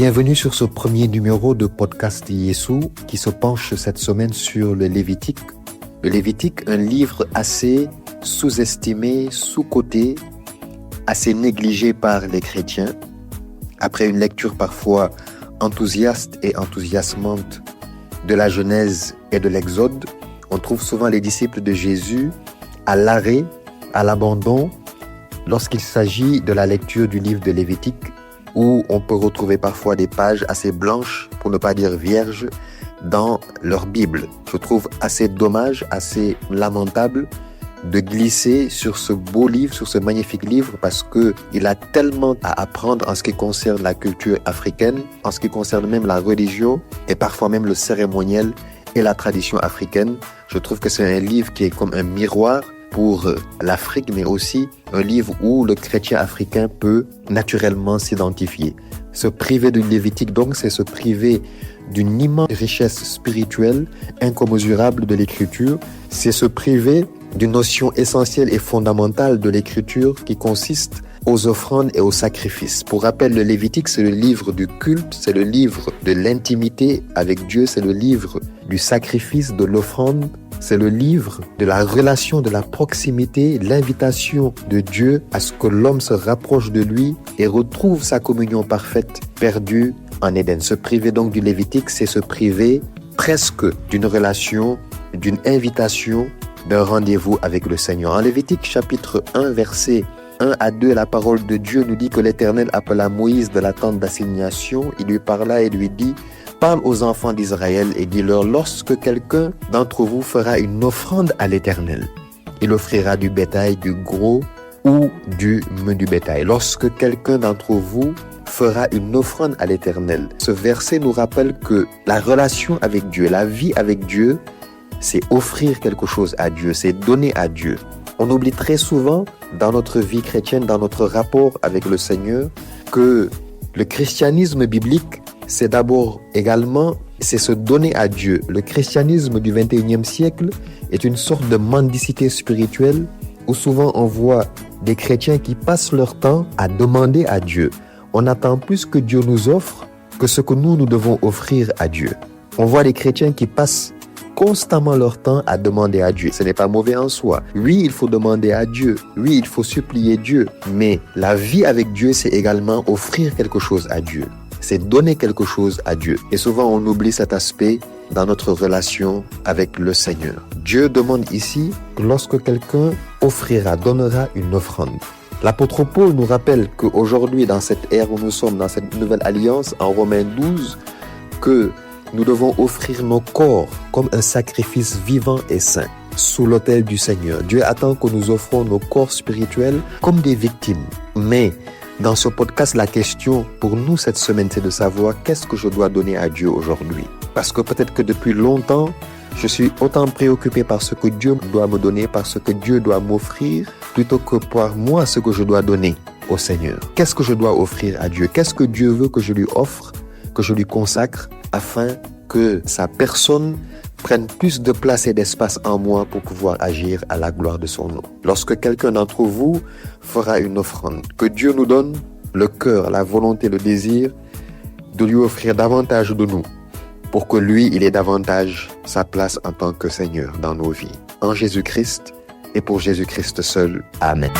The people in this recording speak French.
Bienvenue sur ce premier numéro de podcast Yesu qui se penche cette semaine sur le Lévitique. Le Lévitique, un livre assez sous-estimé, sous-coté, assez négligé par les chrétiens. Après une lecture parfois enthousiaste et enthousiasmante de la Genèse et de l'Exode, on trouve souvent les disciples de Jésus à l'arrêt, à l'abandon, lorsqu'il s'agit de la lecture du livre de Lévitique, où on peut retrouver parfois des pages assez blanches, pour ne pas dire vierges, dans leur Bible. Je trouve assez dommage, assez lamentable de glisser sur ce beau livre, sur ce magnifique livre, parce qu'il a tellement à apprendre en ce qui concerne la culture africaine, en ce qui concerne même la religion, et parfois même le cérémoniel et la tradition africaine. Je trouve que c'est un livre qui est comme un miroir pour l'Afrique, mais aussi un livre où le chrétien africain peut naturellement s'identifier. Se priver du Lévitique, donc, c'est se priver d'une immense richesse spirituelle incommensurable de l'Écriture. C'est se priver d'une notion essentielle et fondamentale de l'Écriture qui consiste aux offrandes et aux sacrifices. Pour rappel, le Lévitique, c'est le livre du culte, c'est le livre de l'intimité avec Dieu, c'est le livre du sacrifice, de l'offrande, c'est le livre de la relation, de la proximité, l'invitation de Dieu à ce que l'homme se rapproche de lui et retrouve sa communion parfaite perdue en Éden. Se priver donc du Lévitique, c'est se priver presque d'une relation, d'une invitation, d'un rendez-vous avec le Seigneur. En Lévitique chapitre 1, verset 1 à 2, la parole de Dieu nous dit que l'Éternel appela Moïse de la tente d'assignation. Il lui parla et lui dit: parle aux enfants d'Israël et dis-leur, lorsque quelqu'un d'entre vous fera une offrande à l'Éternel, il offrira du bétail, du gros ou du menu bétail. Lorsque quelqu'un d'entre vous fera une offrande à l'Éternel. Ce verset nous rappelle que la relation avec Dieu, la vie avec Dieu, c'est offrir quelque chose à Dieu, c'est donner à Dieu. On oublie très souvent dans notre vie chrétienne, dans notre rapport avec le Seigneur, que le christianisme biblique, c'est d'abord également, c'est se donner à Dieu. Le christianisme du 21e siècle est une sorte de mendicité spirituelle où souvent on voit des chrétiens qui passent leur temps à demander à Dieu. On attend plus que Dieu nous offre que ce que nous devons offrir à Dieu. On voit des chrétiens qui passent constamment leur temps à demander à Dieu. Ce n'est pas mauvais en soi. Oui, il faut demander à Dieu. Oui, il faut supplier Dieu. Mais la vie avec Dieu, c'est également offrir quelque chose à Dieu. C'est donner quelque chose à Dieu. Et souvent, on oublie cet aspect dans notre relation avec le Seigneur. Dieu demande ici que lorsque quelqu'un offrira, donnera une offrande. L'apôtre Paul nous rappelle qu'aujourd'hui, dans cette ère où nous sommes, dans cette nouvelle alliance, en Romains 12, que nous devons offrir nos corps comme un sacrifice vivant et saint sous l'autel du Seigneur. Dieu attend que nous offrons nos corps spirituels comme des victimes. Mais dans ce podcast, la question pour nous cette semaine, c'est de savoir qu'est-ce que je dois donner à Dieu aujourd'hui. Parce que peut-être que depuis longtemps, je suis autant préoccupé par ce que Dieu doit me donner, par ce que Dieu doit m'offrir, plutôt que par moi ce que je dois donner au Seigneur. Qu'est-ce que je dois offrir à Dieu? Qu'est-ce que Dieu veut que je lui offre, que je lui consacre, afin que sa personne prenne plus de place et d'espace en moi pour pouvoir agir à la gloire de son nom. Lorsque quelqu'un d'entre vous fera une offrande, que Dieu nous donne le cœur, la volonté, le désir de lui offrir davantage de nous, pour que lui, il ait davantage sa place en tant que Seigneur dans nos vies. En Jésus-Christ et pour Jésus-Christ seul. Amen.